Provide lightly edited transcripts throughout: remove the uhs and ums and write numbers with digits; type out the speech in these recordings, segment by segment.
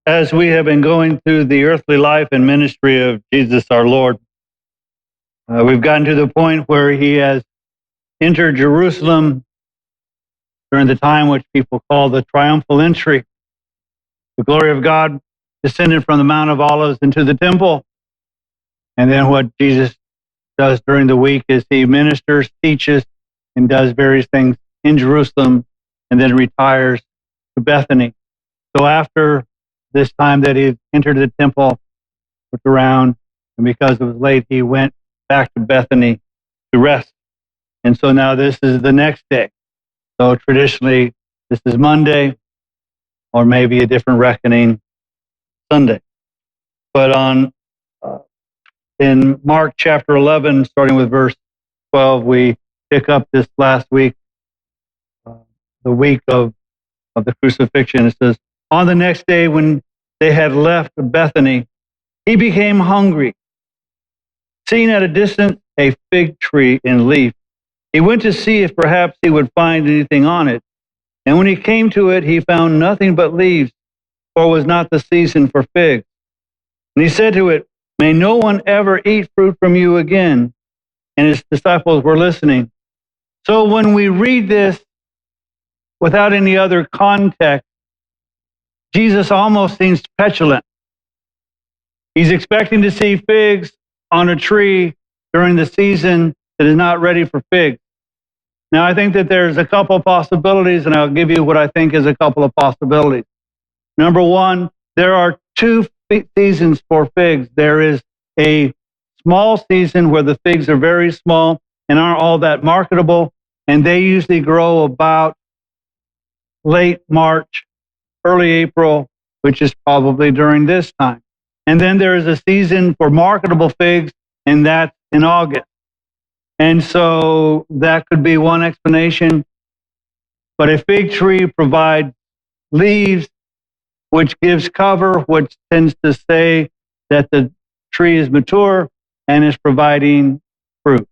As we have been going through the earthly life and ministry of Jesus our Lord, we've gotten to the point where he has entered Jerusalem during the time which people call the triumphal entry. The glory of God descended from the Mount of Olives into the temple. And then what Jesus does during the week is he ministers, teaches, and does various things in Jerusalem, and then retires to Bethany. So after this time that he entered the temple, looked around, and because it was late, he went back to Bethany to rest. And so now this is the next day. So traditionally, this is Monday, or maybe a different reckoning, Sunday. But in Mark chapter 11, starting with verse 12, we pick up this last week, the week of the crucifixion. It says, on the next day when they had left Bethany, he became hungry. Seeing at a distance a fig tree in leaf, he went to see if perhaps he would find anything on it. And when he came to it, he found nothing but leaves, for it was not the season for figs. And he said to it, may no one ever eat fruit from you again. And his disciples were listening. So when we read this without any other context, Jesus almost seems petulant. He's expecting to see figs on a tree during the season that is not ready for figs. Now, I think that there's a couple of possibilities, and I'll give you what I think is a couple of possibilities. Number one, there are two seasons for figs. There is a small season where the figs are very small and aren't all that marketable, and they usually grow about late March, early April, which is probably during this time. And then there is a season for marketable figs, and that's in August. And so that could be one explanation. But a fig tree provides leaves, which gives cover, which tends to say that the tree is mature and is providing fruit.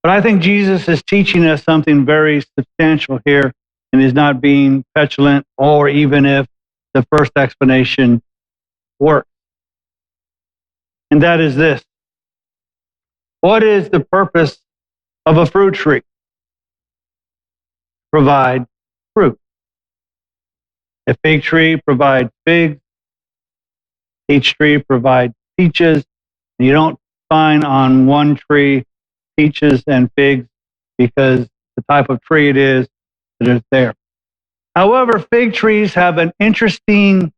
But I think Jesus is teaching us something very substantial here and is not being petulant, or even if the first explanation works. And that is this. What is the purpose of a fruit tree? Provide fruit. A fig tree provides figs. Each tree provides peaches. And you don't find on one tree peaches and figs because the type of tree it is that is there. However, fig trees have an interesting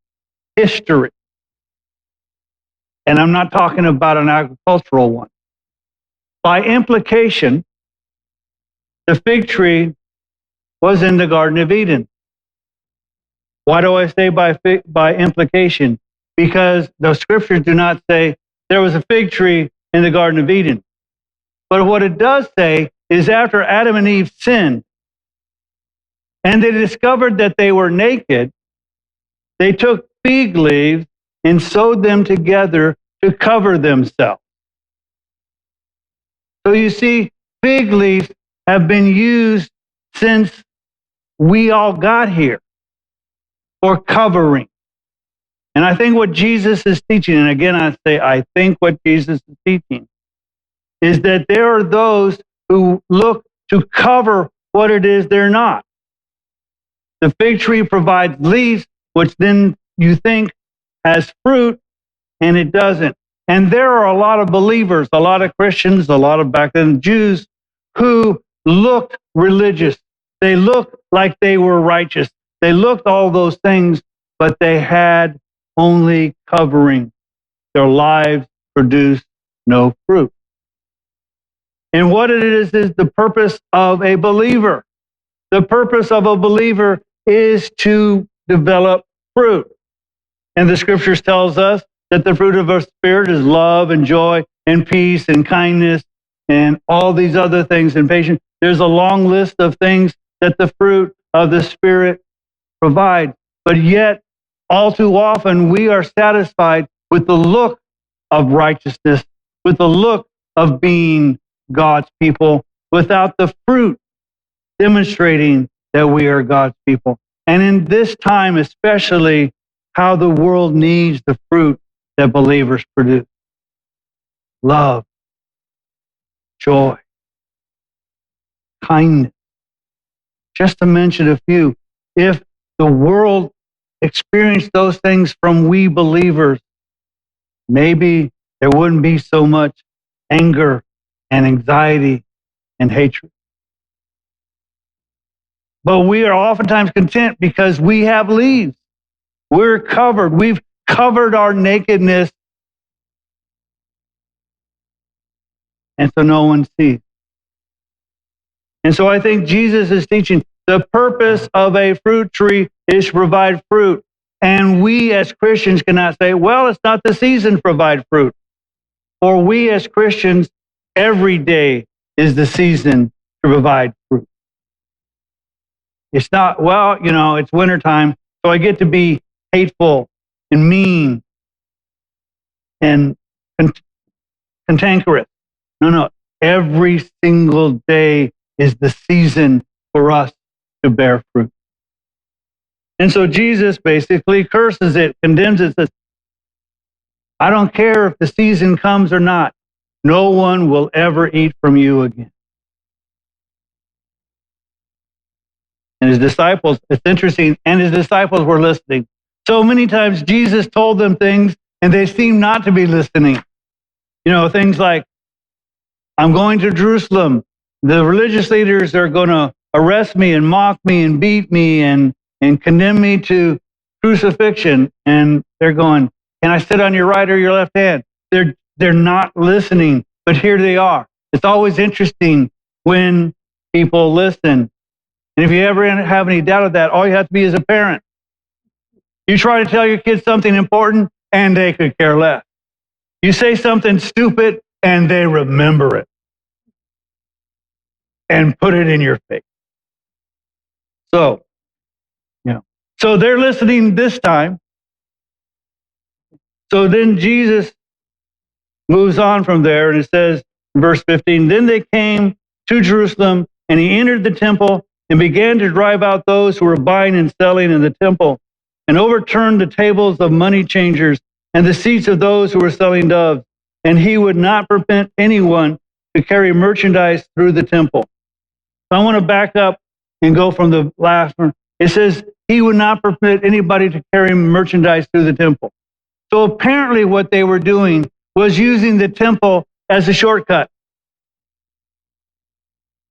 history. And I'm not talking about an agricultural one. By implication, the fig tree was in the Garden of Eden. Why do I say by implication? Because the scriptures do not say there was a fig tree in the Garden of Eden. But what it does say is after Adam and Eve sinned, and they discovered that they were naked, they took fig leaves and sewed them together to cover themselves. So you see, fig leaves have been used since we all got here for covering. And I think what Jesus is teaching, and again I say I think what Jesus is teaching, is that there are those who look to cover what it is they're not. The fig tree provides leaves, which then you think has fruit, and it doesn't. And there are a lot of believers, a lot of Christians, a lot of back then Jews who looked religious. They looked like they were righteous. They looked all those things, but they had only covering. Their lives produced no fruit. And what it is the purpose of a believer. The purpose of a believer is to develop fruit. And the scriptures tells us that the fruit of our spirit is love and joy and peace and kindness and all these other things and patience. There's a long list of things that the fruit of the Spirit provides. But yet, all too often, we are satisfied with the look of righteousness, with the look of being God's people, without the fruit demonstrating that we are God's people. And in this time, especially, how the world needs the fruit that believers produce. Love, joy, kindness. Just to mention a few. If the world experienced those things from we believers, maybe there wouldn't be so much anger and anxiety and hatred. But we are oftentimes content because we have leaves. We're covered. We've covered our nakedness. And so no one sees. And so I think Jesus is teaching the purpose of a fruit tree is to provide fruit. And we as Christians cannot say, well, it's not the season to provide fruit. For we as Christians, every day is the season to provide fruit. It's not, well, it's wintertime, so I get to be hateful and mean and cantankerous. No. Every single day is the season for us to bear fruit. And so Jesus basically curses it, condemns it, says, I don't care if the season comes or not. No one will ever eat from you again. And his disciples, it's interesting, and his disciples were listening. So many times Jesus told them things and they seemed not to be listening. Things like, I'm going to Jerusalem. The religious leaders are going to arrest me and mock me and beat me and condemn me to crucifixion. And they're going, can I sit on your right or your left hand? They're not listening, but here they are. It's always interesting when people listen. And if you ever have any doubt of that, all you have to be is a parent. You try to tell your kids something important, and they could care less. You say something stupid, and they remember it and put it in your face. So they're listening this time. So then Jesus moves on from there, and it says, in verse 15, then they came to Jerusalem, and he entered the temple and began to drive out those who were buying and selling in the temple, and overturned the tables of money changers and the seats of those who were selling doves. And he would not permit anyone to carry merchandise through the temple. So I want to back up and go from the last one. It says he would not permit anybody to carry merchandise through the temple. So apparently what they were doing was using the temple as a shortcut.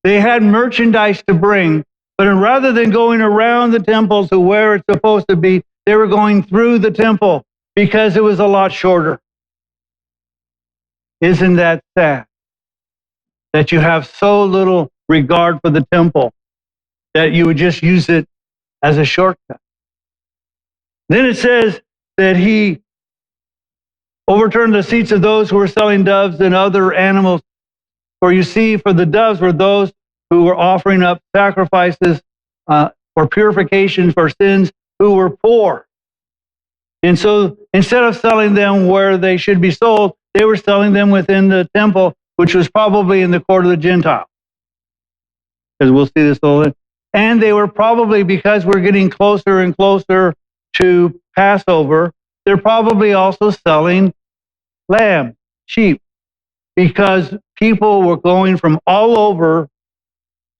They had merchandise to bring, but rather than going around the temple to where it's supposed to be, they were going through the temple because it was a lot shorter. Isn't that sad? That you have so little regard for the temple that you would just use it as a shortcut. Then it says that he overturned the seats of those who were selling doves and other animals. For you see, for the doves were those who were offering up sacrifices for purification for sins, who were poor. And so instead of selling them where they should be sold, they were selling them within the temple, which was probably in the court of the Gentiles. Because we'll see this a little bit. And they were probably, because we're getting closer and closer to Passover, they're probably also selling lamb, sheep, because people were going from all over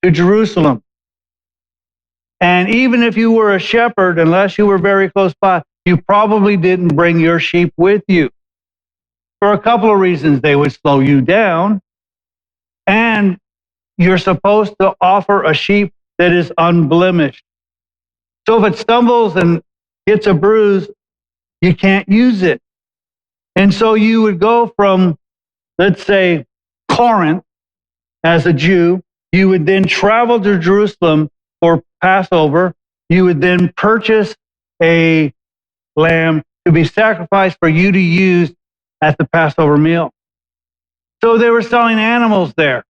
to Jerusalem. And even if you were a shepherd, unless you were very close by, you probably didn't bring your sheep with you. For a couple of reasons. They would slow you down, and you're supposed to offer a sheep that is unblemished. So if it stumbles and gets a bruise, you can't use it. And so you would go from, let's say, Corinth as a Jew. You would then travel to Jerusalem for Passover. You would then purchase a lamb to be sacrificed for you to use at the Passover meal. So they were selling animals there.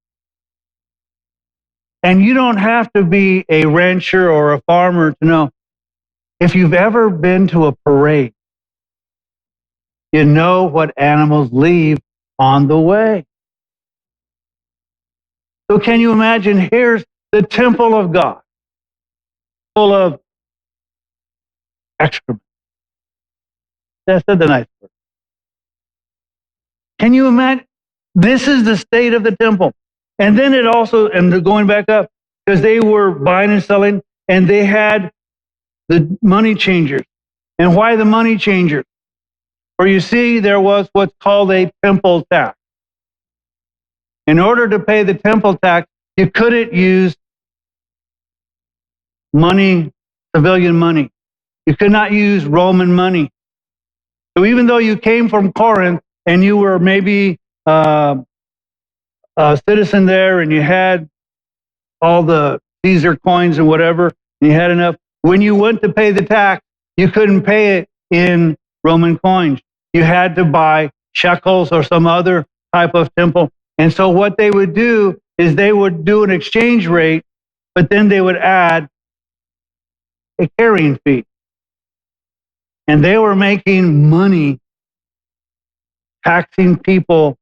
And you don't have to be a rancher or a farmer to know. If you've ever been to a parade, you know what animals leave on the way. So can you imagine, here's the temple of God, full of excrement. That's the nice word. Can you imagine? This is the state of the temple. And then it also, and going back up, because they were buying and selling, and they had the money changers. And why the money changers? For you see, there was what's called a temple tax. In order to pay the temple tax, you couldn't use money, civilian money. You could not use Roman money. So even though you came from Corinth and you were maybe a citizen there and you had all the Caesar coins and whatever, and you had enough, when you went to pay the tax, you couldn't pay it in Roman coins. You had to buy shekels or some other type of temple. And so what they would do is they would do an exchange rate, but then they would add a carrying fee. And they were making money taxing people.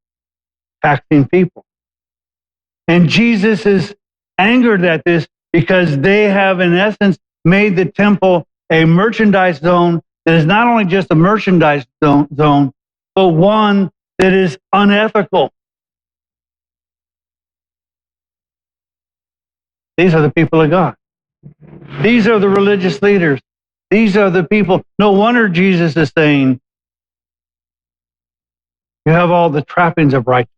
And Jesus is angered at this because they have, in essence, made the temple a merchandise zone that is not only just a merchandise zone, but one that is unethical. These are the people of God. These are the religious leaders. These are the people. No wonder Jesus is saying, you have all the trappings of righteousness,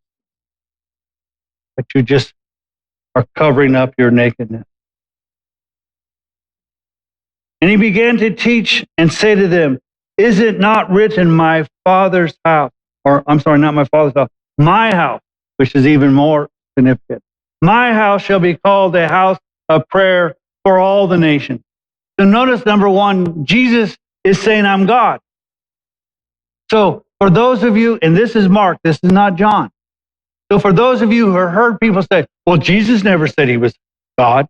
but you just are covering up your nakedness. And he began to teach and say to them, is it not written, my Father's house, or I'm sorry, not my Father's house, my house, which is even more significant. My house shall be called a house of prayer for all the nations. So notice, number one, Jesus is saying, I'm God. So for those of you, and this is Mark, this is not John. So for those of you who heard people say, well, Jesus never said he was God.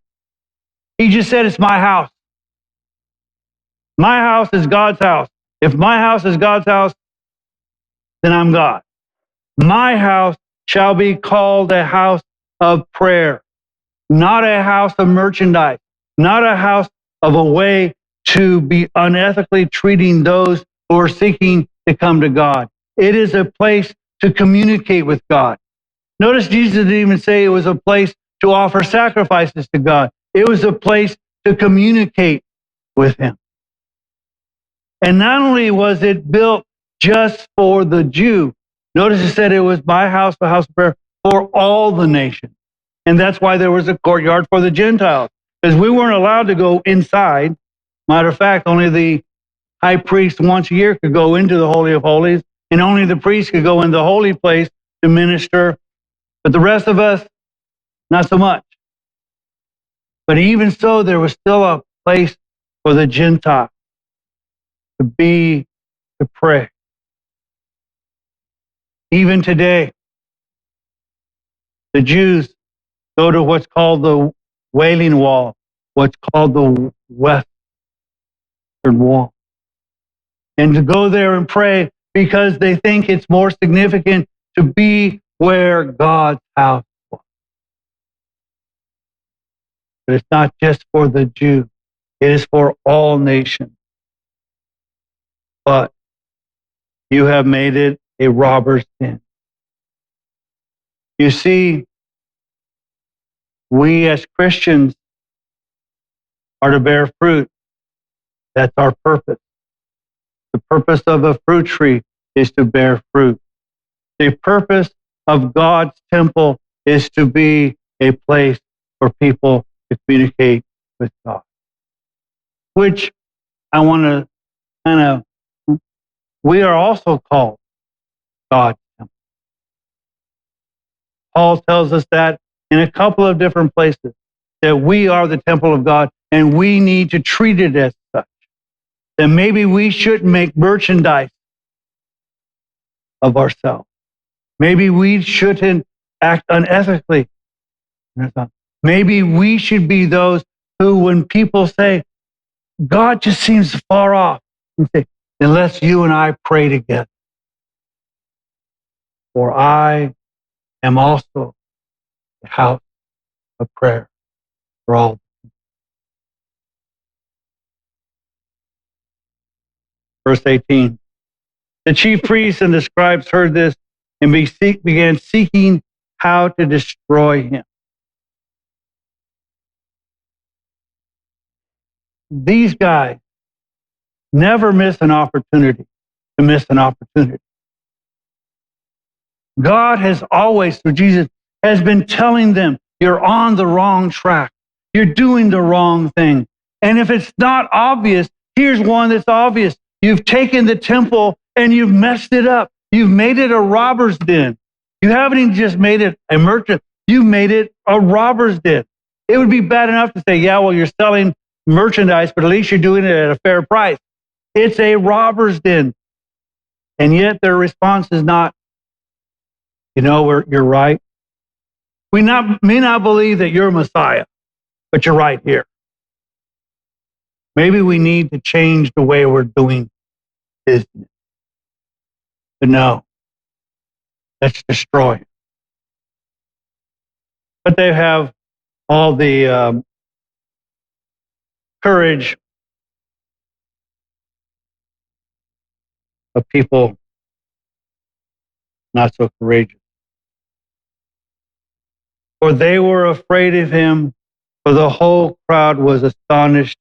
He just said, it's my house. My house is God's house. If my house is God's house, then I'm God. My house shall be called a house of prayer, not a house of merchandise, not a house of a way to be unethically treating those who are seeking to come to God. It is a place to communicate with God. Notice Jesus didn't even say it was a place to offer sacrifices to God. It was a place to communicate with him. And not only was it built just for the Jew, notice it said it was my house, the house of prayer, for all the nations. And that's why there was a courtyard for the Gentiles, because we weren't allowed to go inside. Matter of fact, only the high priest once a year could go into the Holy of Holies, and only the priest could go in the holy place to minister. But the rest of us, not so much. But even so, there was still a place for the Gentile to pray. Even today, the Jews go to what's called the Wailing Wall, what's called the Western Wall, and to go there and pray because they think it's more significant to be where God's house was. But it's not just for the Jew, it is for all nations. But you have made it a robber's den. You see, we as Christians are to bear fruit. That's our purpose. The purpose of a fruit tree is to bear fruit. The purpose of God's temple is to be a place for people to communicate with God. Which I want to we are also called God's temple. Paul tells us that in a couple of different places, that we are the temple of God and we need to treat it as such. That maybe we shouldn't make merchandise of ourselves. Maybe we shouldn't act unethically. Maybe we should be those who, when people say, God just seems far off, and say, unless you and I pray together. For I am also the house of prayer for all. Verse 18. The chief priests and the scribes heard this and began seeking how to destroy him. These guys never miss an opportunity to miss an opportunity. God has always, through Jesus, has been telling them, you're on the wrong track. You're doing the wrong thing. And if it's not obvious, here's one that's obvious. You've taken the temple and you've messed it up. You've made it a robber's den. You haven't even just made it a merchant. You've made it a robber's den. It would be bad enough to say, yeah, well, you're selling merchandise, but at least you're doing it at a fair price. It's a robber's den. And yet their response is not, you're right. We may not believe that you're Messiah, but you're right here. Maybe we need to change the way we're doing business. But no, let's destroy it. But they have all the courage of people not so courageous. For they were afraid of him, for the whole crowd was astonished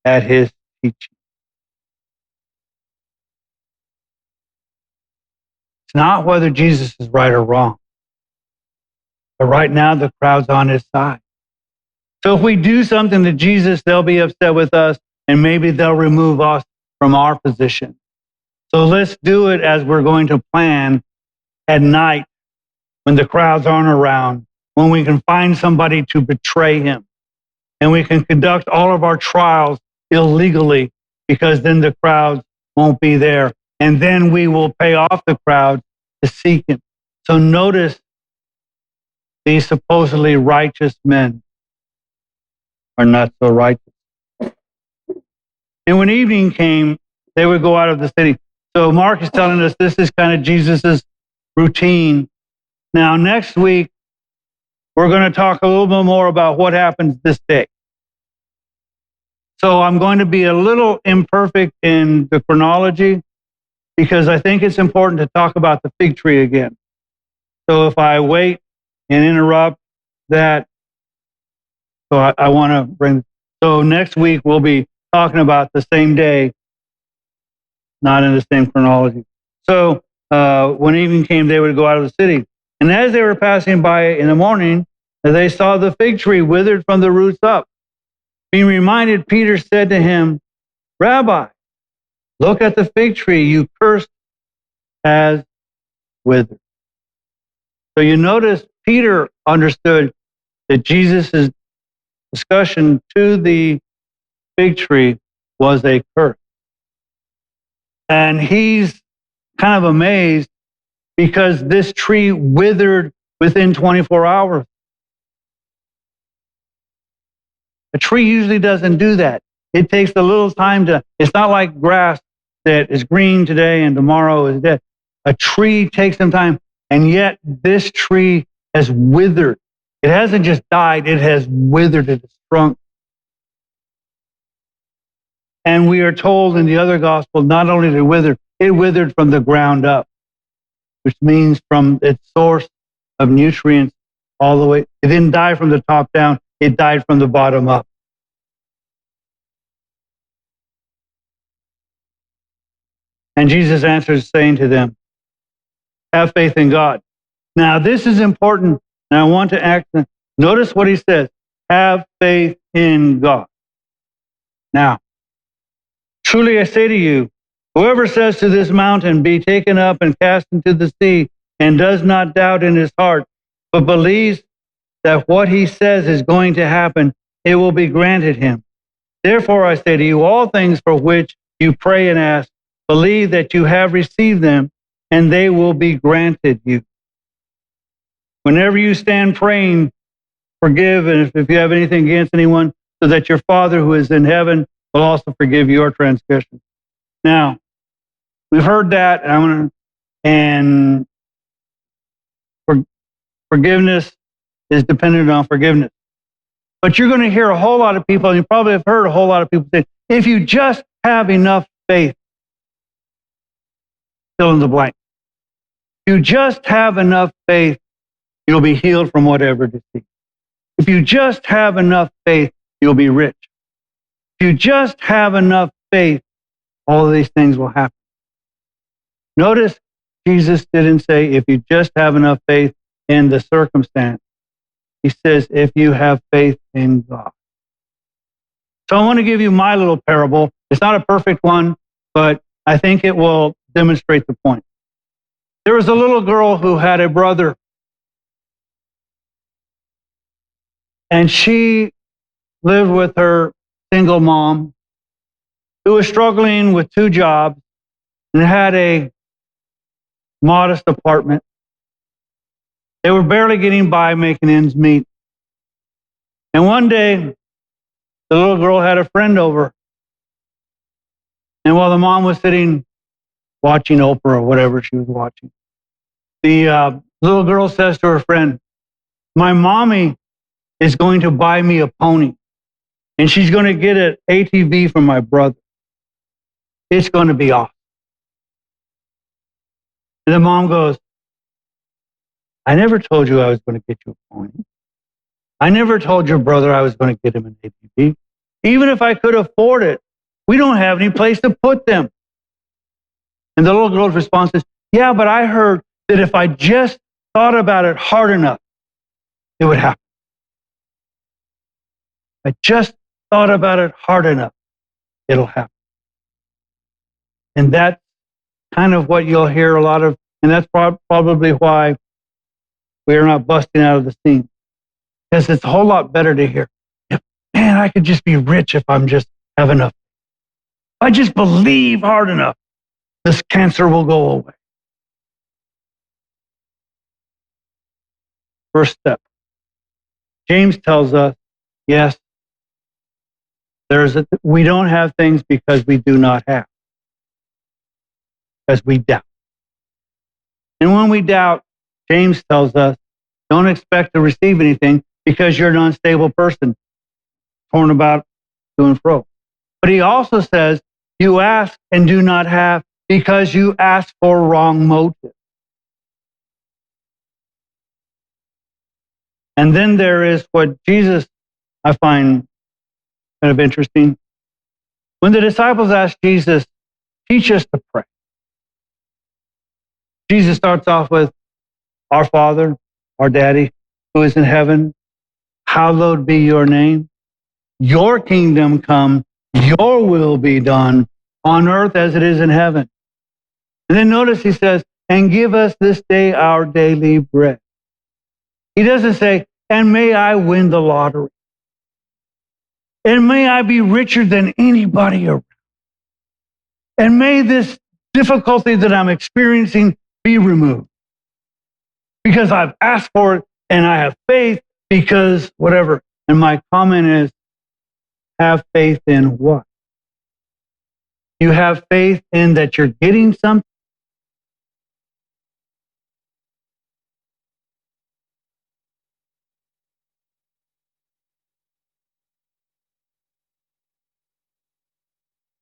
at his teaching. It's not whether Jesus is right or wrong, but right now the crowd's on his side. So if we do something to Jesus, they'll be upset with us, and maybe they'll remove us from our position. So let's do it as we're going to plan at night when the crowds aren't around, when we can find somebody to betray him, and we can conduct all of our trials illegally, because then the crowds won't be there, and then we will pay off the crowd to seek him. So notice these supposedly righteous men are not so righteous. And when evening came, they would go out of the city. So Mark is telling us this is kind of Jesus's routine. Now, next week, we're going to talk a little bit more about what happens this day. So I'm going to be a little imperfect in the chronology because I think it's important to talk about the fig tree again. So if I wait and interrupt that, so I want to bring, so next week we'll be talking about the same day, not in the same chronology. So when evening came, they would go out of the city. And as they were passing by in the morning, they saw the fig tree withered from the roots up. Being reminded, Peter said to him, Rabbi, look at the fig tree you cursed has withered. So you notice Peter understood that Jesus' discussion to the fig tree was a curse. And he's kind of amazed because this tree withered within 24 hours. A tree usually doesn't do that. It takes a little time to, it's not like grass that is green today and tomorrow is dead. A tree takes some time, and yet this tree has withered. It hasn't just died, it has withered, it has shrunk. And we are told in the other gospel, not only did it wither, it withered from the ground up, which means from its source of nutrients all the way. It didn't die from the top down, it died from the bottom up. And Jesus answers, saying to them, have faith in God. Now, this is important, and I want to notice what he says, have faith in God. Now, truly I say to you, whoever says to this mountain, be taken up and cast into the sea, and does not doubt in his heart, but believes that what he says is going to happen, it will be granted him. Therefore, I say to you, all things for which you pray and ask, believe that you have received them, and they will be granted you. Whenever you stand praying, forgive, and if you have anything against anyone, so that your Father who is in heaven will also forgive your transgressions. Now, we've heard that, and forgiveness is dependent on forgiveness. But you're going to hear a whole lot of people, and you probably have heard a whole lot of people say, if you just have enough faith, fill in the blank. If you just have enough faith, you'll be healed from whatever disease. If you just have enough faith, you'll be rich. If you just have enough faith, all of these things will happen. Notice Jesus didn't say if you just have enough faith in the circumstance. He says if you have faith in God. So I want to give you my little parable. It's not a perfect one, but I think it will demonstrate the point. There was a little girl who had a brother, and she lived with her single mom who was struggling with 2 jobs and had a modest apartment. They were barely getting by, making ends meet. And one day, the little girl had a friend over. And while the mom was sitting watching Oprah or whatever she was watching, the little girl says to her friend, "My mommy is going to buy me a pony, and she's going to get an ATV from my brother. It's going to be awesome." And the mom goes, "I never told you I was going to get you a pony. I never told your brother I was going to get him an ATV. Even if I could afford it, we don't have any place to put them." And the little girl's response is, "Yeah, but I heard that if I just thought about it hard enough, it would happen. I just thought about it hard enough, it'll happen." And that's kind of what you'll hear a lot of, and that's probably why we are not busting out of the scene. Because it's a whole lot better to hear, "Man, I could just be rich if I'm just have enough. If I just believe hard enough, this cancer will go away." First step. James tells us, yes, we don't have things because we do not have, because we doubt. And when we doubt, James tells us, don't expect to receive anything because you're an unstable person, torn about to and fro. But he also says, you ask and do not have because you ask for wrong motive. And then there is what Jesus, I find kind of interesting. When the disciples asked Jesus, teach us to pray, Jesus starts off with, "Our Father, our Daddy, who is in heaven, hallowed be your name. Your kingdom come, your will be done on earth as it is in heaven." And then notice he says, "And give us this day our daily bread." He doesn't say, "And may I win the lottery. And may I be richer than anybody around. And may this difficulty that I'm experiencing be removed. Because I've asked for it and I have faith because whatever." And my comment is, have faith in what? You have faith in that you're getting something,